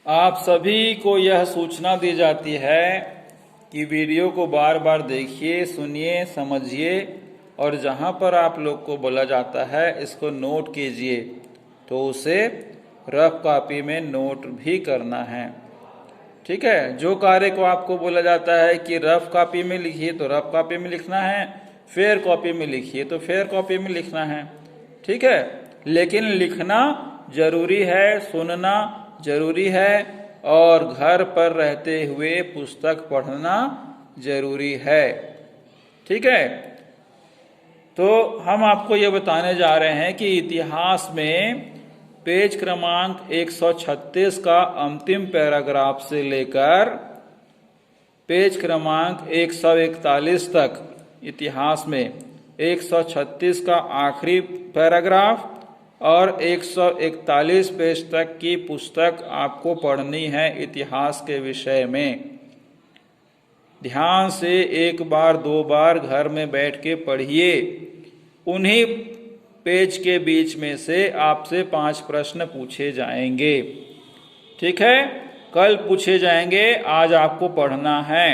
आप सभी को यह सूचना दी जाती है कि वीडियो को बार बार देखिए, सुनिए, समझिए और जहां पर आप लोग को बोला जाता है इसको नोट कीजिए, तो उसे रफ कॉपी में नोट भी करना है। ठीक है। जो कार्य को आपको बोला जाता है कि रफ कॉपी में लिखिए तो रफ कॉपी में लिखना है, फेयर कॉपी में लिखिए तो फेयर कॉपी में लिखना है। ठीक है। लेकिन लिखना जरूरी है, सुनना जरूरी है और घर पर रहते हुए पुस्तक पढ़ना जरूरी है। ठीक है। तो हम आपको ये बताने जा रहे हैं कि इतिहास में पेज क्रमांक 136 का अंतिम पैराग्राफ से लेकर पेज क्रमांक 141 तक इतिहास में 136 का आखिरी पैराग्राफ और 141 पेज तक की पुस्तक आपको पढ़नी है इतिहास के विषय में। ध्यान से एक बार दो बार घर में बैठ के पढ़िए। उन्हीं पेज के बीच में से आपसे 5 प्रश्न पूछे जाएंगे। ठीक है। कल पूछे जाएंगे, आज आपको पढ़ना है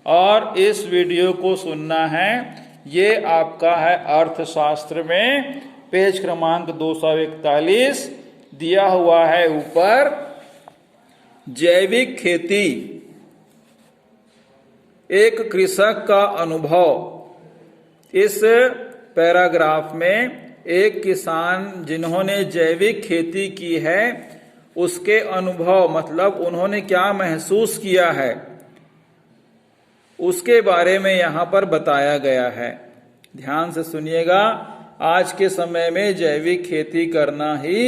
और इस वीडियो को सुनना है। ये आपका है अर्थशास्त्र में पेज क्रमांक 241 दिया हुआ है ऊपर। जैविक खेती, एक कृषक का अनुभव। इस पैराग्राफ में एक किसान जिन्होंने जैविक खेती की है उसके अनुभव, मतलब उन्होंने क्या महसूस किया है, उसके बारे में यहां पर बताया गया है। ध्यान से सुनिएगा। आज के समय में जैविक खेती करना ही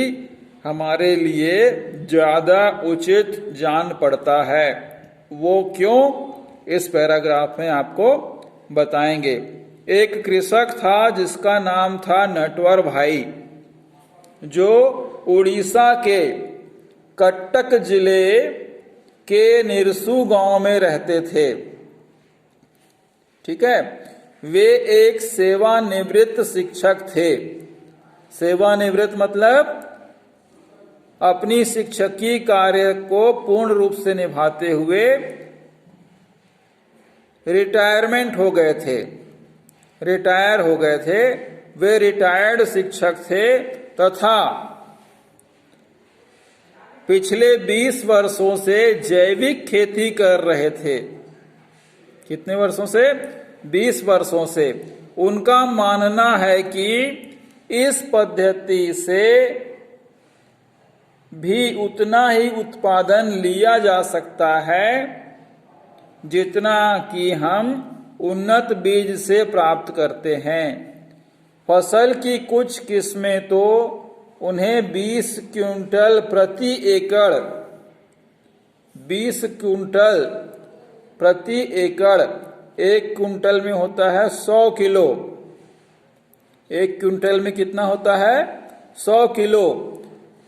हमारे लिए ज्यादा उचित जान पड़ता है। वो क्यों, इस पैराग्राफ में आपको बताएंगे। एक कृषक था जिसका नाम था नटवर भाई, जो उड़ीसा के कटक जिले के निरसू गांव में रहते थे। ठीक है। वे एक सेवानिवृत्त शिक्षक थे। सेवानिवृत्त मतलब अपनी शिक्षकीय कार्य को पूर्ण रूप से निभाते हुए रिटायरमेंट हो गए थे, रिटायर हो गए थे। वे रिटायर्ड शिक्षक थे तथा पिछले 20 वर्षों से जैविक खेती कर रहे थे। कितने वर्षों से? 20 वर्षों से। उनका मानना है कि इस पद्धति से भी उतना ही उत्पादन लिया जा सकता है जितना कि हम उन्नत बीज से प्राप्त करते हैं। फसल की कुछ किस्में तो उन्हें 20 क्विंटल प्रति एकड़, 20 क्विंटल प्रति एकड़, एक क्विंटल में होता है 100 किलो। एक क्विंटल में कितना होता है? 100 किलो।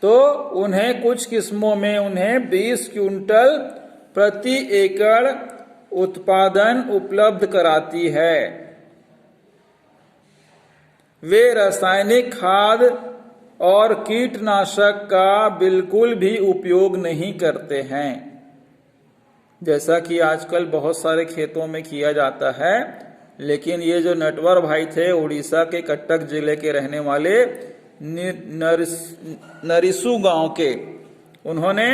तो उन्हें कुछ किस्मों में उन्हें 20 क्विंटल प्रति एकड़ उत्पादन उपलब्ध कराती है। वे रासायनिक खाद और कीटनाशक का बिल्कुल भी उपयोग नहीं करते हैं, जैसा कि आजकल बहुत सारे खेतों में किया जाता है। लेकिन ये जो नटवर भाई थे, उड़ीसा के कटक जिले के रहने वाले, नरिसू गांव के, उन्होंने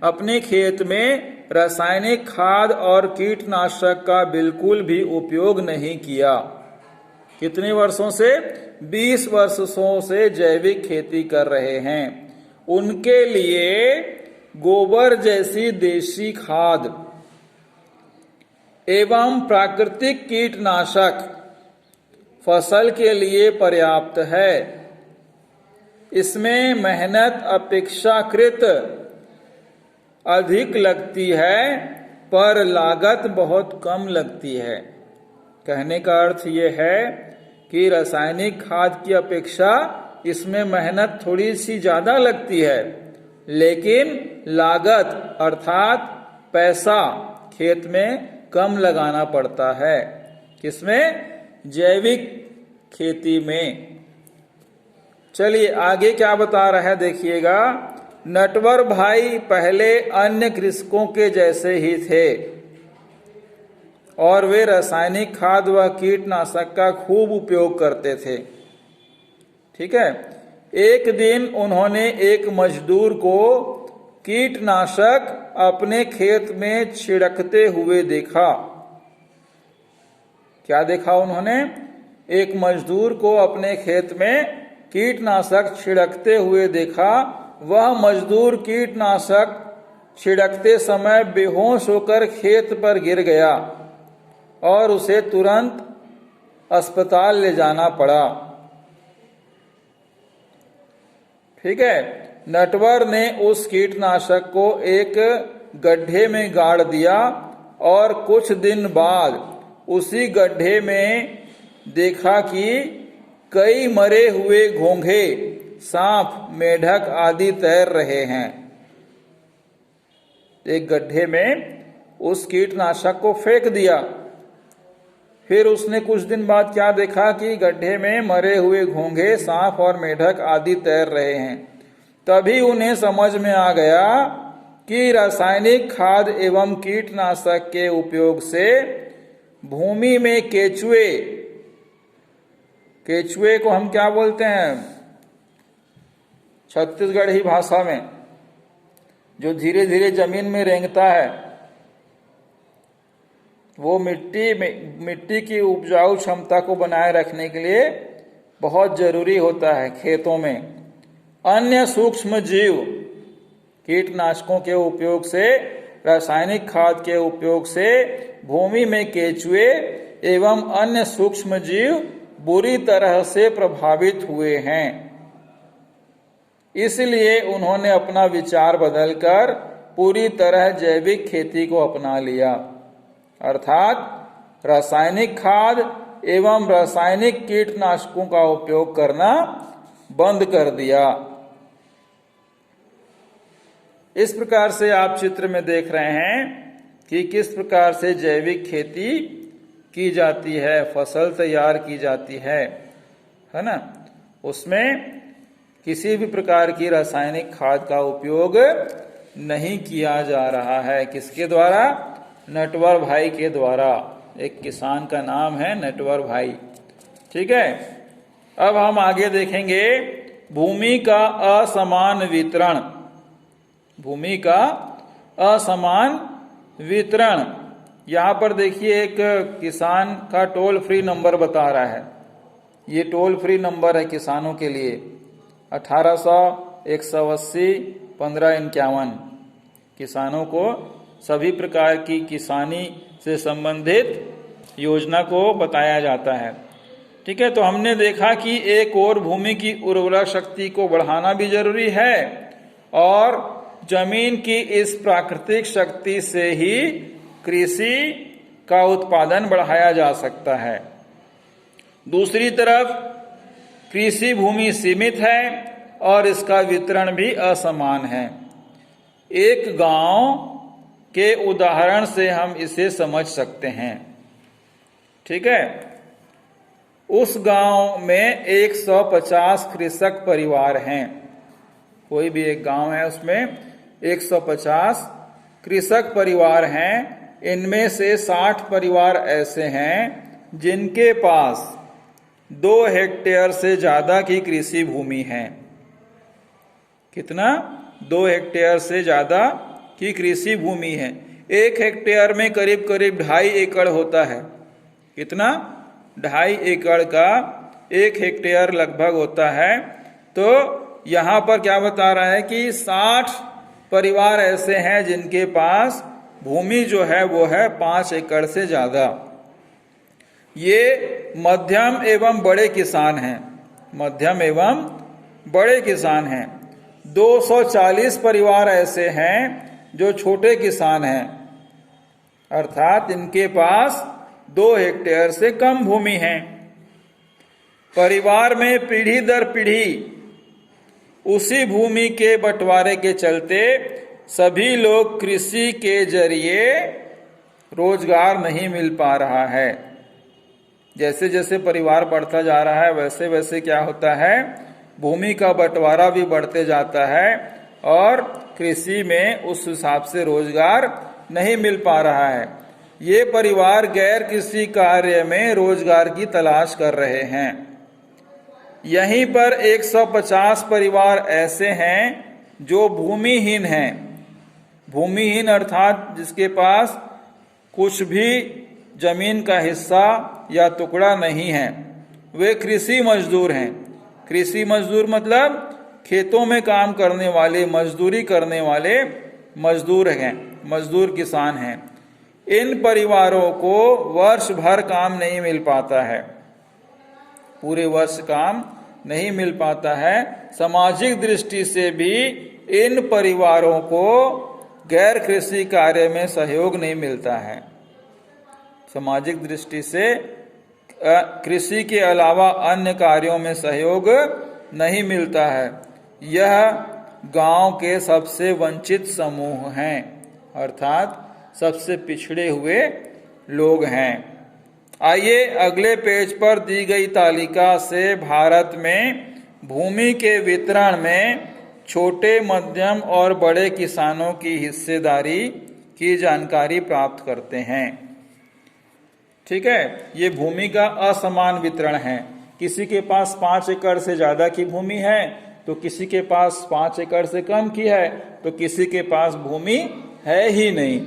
अपने खेत में रासायनिक खाद और कीटनाशक का बिल्कुल भी उपयोग नहीं किया। कितने वर्षों से? 20 वर्षों से जैविक खेती कर रहे हैं। उनके लिए गोबर जैसी देशी खाद एवं प्राकृतिक कीटनाशक फसल के लिए पर्याप्त है। इसमें मेहनत अपेक्षाकृत अधिक लगती है पर लागत बहुत कम लगती है। कहने का अर्थ ये है कि रासायनिक खाद की अपेक्षा इसमें मेहनत थोड़ी सी ज्यादा लगती है, लेकिन लागत अर्थात पैसा खेत में कम लगाना पड़ता है। किसमें? जैविक खेती में। चलिए आगे क्या बता रहा है देखिएगा। नटवर भाई पहले अन्य कृषकों के जैसे ही थे और वे रासायनिक खाद व कीटनाशक का खूब उपयोग करते थे। ठीक है। एक दिन उन्होंने एक मजदूर को कीटनाशक अपने खेत में छिड़कते हुए देखा। क्या देखा उन्होंने? एक मजदूर को अपने खेत में कीटनाशक छिड़कते हुए देखा। वह मजदूर कीटनाशक छिड़कते समय बेहोश होकर खेत पर गिर गया और उसे तुरंत अस्पताल ले जाना पड़ा। ठीक है। नटवर ने उस कीटनाशक को एक गड्ढे में गाड़ दिया और कुछ दिन बाद उसी गड्ढे में देखा कि कई मरे हुए घोंघे, सांप, मेढक आदि तैर रहे हैं। एक गड्ढे में उस कीटनाशक को फेंक दिया। फिर उसने कुछ दिन बाद क्या देखा कि गड्ढे में मरे हुए घोंघे, सांप और मेढक आदि तैर रहे हैं। तभी उन्हें समझ में आ गया कि रासायनिक खाद एवं कीटनाशक के उपयोग से भूमि में केचुए, केचुए को हम क्या बोलते हैं छत्तीसगढ़ी भाषा में, जो धीरे धीरे जमीन में रेंगता है, वो मिट्टी की उपजाऊ क्षमता को बनाए रखने के लिए बहुत जरूरी होता है खेतों में। अन्य सूक्ष्म जीव, कीटनाशकों के उपयोग से, रासायनिक खाद के उपयोग से भूमि में केचुए एवं अन्य सूक्ष्म जीव बुरी तरह से प्रभावित हुए हैं। इसलिए उन्होंने अपना विचार बदलकर पूरी तरह जैविक खेती को अपना लिया, अर्थात रासायनिक खाद एवं रासायनिक कीटनाशकों का उपयोग करना बंद कर दिया। इस प्रकार से आप चित्र में देख रहे हैं कि किस प्रकार से जैविक खेती की जाती है, फसल तैयार की जाती है ना। उसमें किसी भी प्रकार की रासायनिक खाद का उपयोग नहीं किया जा रहा है। किसके द्वारा? नटवर भाई के द्वारा। एक किसान का नाम है नटवर भाई। ठीक है। अब हम आगे देखेंगे भूमि का असमान वितरण। भूमि का असमान वितरण। यहां पर देखिए एक किसान का टोल फ्री नंबर बता रहा है। ये टोल फ्री नंबर है किसानों के लिए 1800 180 1551। किसानों को सभी प्रकार की किसानी से संबंधित योजना को बताया जाता है। ठीक है। तो हमने देखा कि एक और भूमि की उर्वरक शक्ति को बढ़ाना भी जरूरी है और जमीन की इस प्राकृतिक शक्ति से ही कृषि का उत्पादन बढ़ाया जा सकता है। दूसरी तरफ कृषि भूमि सीमित है और इसका वितरण भी असमान है। एक गांव के उदाहरण से हम इसे समझ सकते हैं। ठीक है। उस गांव में 150 कृषक परिवार हैं। कोई भी एक गांव है, उसमें 150 कृषक परिवार हैं। इनमें से 60 परिवार ऐसे हैं जिनके पास 2 हेक्टेयर से ज्यादा की कृषि भूमि है। कितना? 2 हेक्टेयर से ज्यादा की कृषि भूमि है। 1 हेक्टेयर में करीब करीब 2.5 एकड़ होता है। कितना? 2.5 एकड़ का 1 हेक्टेयर लगभग होता है। तो यहां पर क्या बता रहा है कि 60 परिवार ऐसे हैं जिनके पास भूमि जो है वो है 5 एकड़ से ज्यादा। ये मध्यम एवं बड़े किसान हैं। मध्यम एवं बड़े किसान हैं। 240 परिवार ऐसे हैं जो छोटे किसान हैं, अर्थात इनके पास 2 हेक्टेयर से कम भूमि है। परिवार में पीढ़ी दर पीढ़ी उसी भूमि के बंटवारे के चलते सभी लोग कृषि के जरिए रोजगार नहीं मिल पा रहा है। जैसे जैसे परिवार बढ़ता जा रहा है वैसे वैसे क्या होता है, भूमि का बंटवारा भी बढ़ते जाता है और कृषि में उस हिसाब से रोजगार नहीं मिल पा रहा है। ये परिवार गैर कृषि कार्य में रोजगार की तलाश कर रहे हैं। यहीं पर 150 परिवार ऐसे हैं जो भूमिहीन हैं। भूमिहीन अर्थात जिसके पास कुछ भी जमीन का हिस्सा या टुकड़ा नहीं है, वे कृषि मजदूर हैं। कृषि मजदूर मतलब खेतों में काम करने वाले, मजदूरी करने वाले मजदूर हैं, मजदूर किसान हैं। इन परिवारों को वर्ष भर काम नहीं मिल पाता है, पूरे वर्ष काम नहीं मिल पाता है। सामाजिक दृष्टि से भी इन परिवारों को गैर कृषि कार्य में सहयोग नहीं मिलता है। सामाजिक दृष्टि से कृषि के अलावा अन्य कार्यों में सहयोग नहीं मिलता है। यह गांव के सबसे वंचित समूह हैं, अर्थात सबसे पिछड़े हुए लोग हैं। आइए अगले पेज पर दी गई तालिका से भारत में भूमि के वितरण में छोटे, मध्यम और बड़े किसानों की हिस्सेदारी की जानकारी प्राप्त करते हैं। ठीक है, ये भूमि का असमान वितरण है। किसी के पास 5 एकड़ से ज्यादा की भूमि है, तो किसी के पास 5 एकड़ से कम की है, तो किसी के पास भूमि है ही नहीं।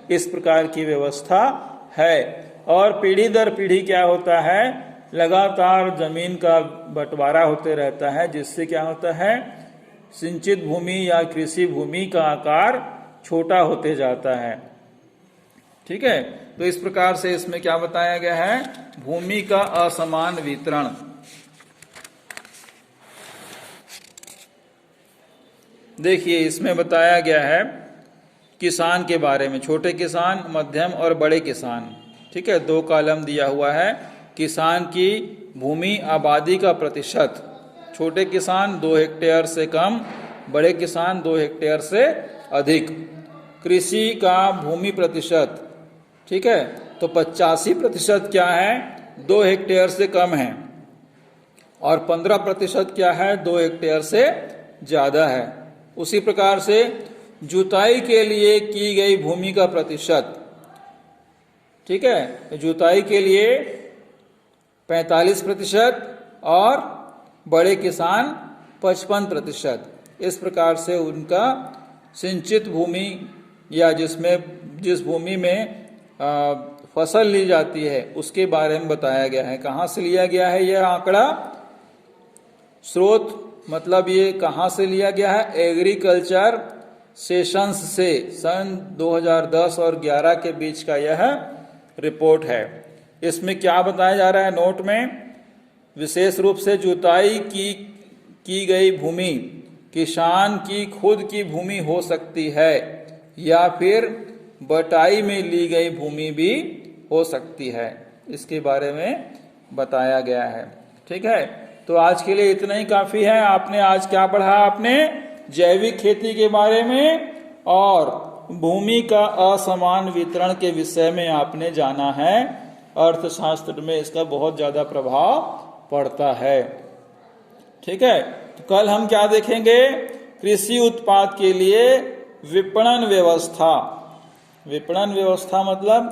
इस प्रकार की व्यवस्था है। और पीढ़ी दर पीढ़ी क्या होता है, लगातार जमीन का बंटवारा होते रहता है, जिससे क्या होता है, सिंचित भूमि या कृषि भूमि का आकार छोटा होते जाता है। ठीक है, तो इस प्रकार से इसमें क्या बताया गया है, भूमि का असमान वितरण। देखिए इसमें बताया गया है किसान के बारे में, छोटे किसान, मध्यम और बड़े किसान। ठीक है, 2 कॉलम दिया हुआ है। किसान की भूमि आबादी का प्रतिशत, छोटे किसान 2 हेक्टेयर से कम, बड़े किसान 2 हेक्टेयर से अधिक। कृषि का भूमि प्रतिशत, ठीक है, तो 85% क्या है, 2 हेक्टेयर से कम है, और 15% क्या है, 2 हेक्टेयर से ज्यादा है। उसी प्रकार से जुताई के लिए की गई भूमि का प्रतिशत, ठीक है, जुताई के लिए 45% और बड़े किसान 55%। इस प्रकार से उनका सिंचित भूमि या जिस भूमि में फसल ली जाती है उसके बारे में बताया गया है। कहाँ से लिया गया है यह आंकड़ा, स्रोत मतलब ये कहाँ से लिया गया है, एग्रीकल्चर सेशंस से सन 2010 और 11 के बीच का यह रिपोर्ट है। इसमें क्या बताया जा रहा है नोट में, विशेष रूप से जुताई की गई भूमि किसान की खुद की भूमि हो सकती है या फिर बटाई में ली गई भूमि भी हो सकती है, इसके बारे में बताया गया है। ठीक है, तो आज के लिए इतना ही काफी है। आपने आज क्या पढ़ा, आपने जैविक खेती के बारे में और भूमि का असमान वितरण के विषय में आपने जाना है। अर्थशास्त्र में इसका बहुत ज्यादा प्रभाव पड़ता है। ठीक है, तो कल हम क्या देखेंगे, कृषि उत्पाद के लिए विपणन व्यवस्था। विपणन व्यवस्था मतलब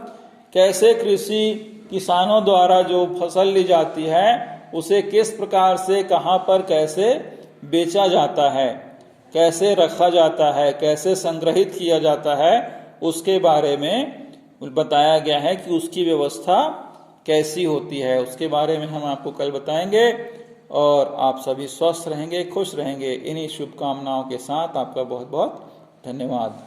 कैसे कृषि किसानों द्वारा जो फसल ली जाती है उसे किस प्रकार से, कहां पर कैसे बेचा जाता है, कैसे रखा जाता है, कैसे संग्रहित किया जाता है, उसके बारे में बताया गया है कि उसकी व्यवस्था कैसी होती है। उसके बारे में हम आपको कल बताएंगे। और आप सभी स्वस्थ रहेंगे, खुश रहेंगे। इन्हीं शुभकामनाओं के साथ आपका बहुत बहुत धन्यवाद।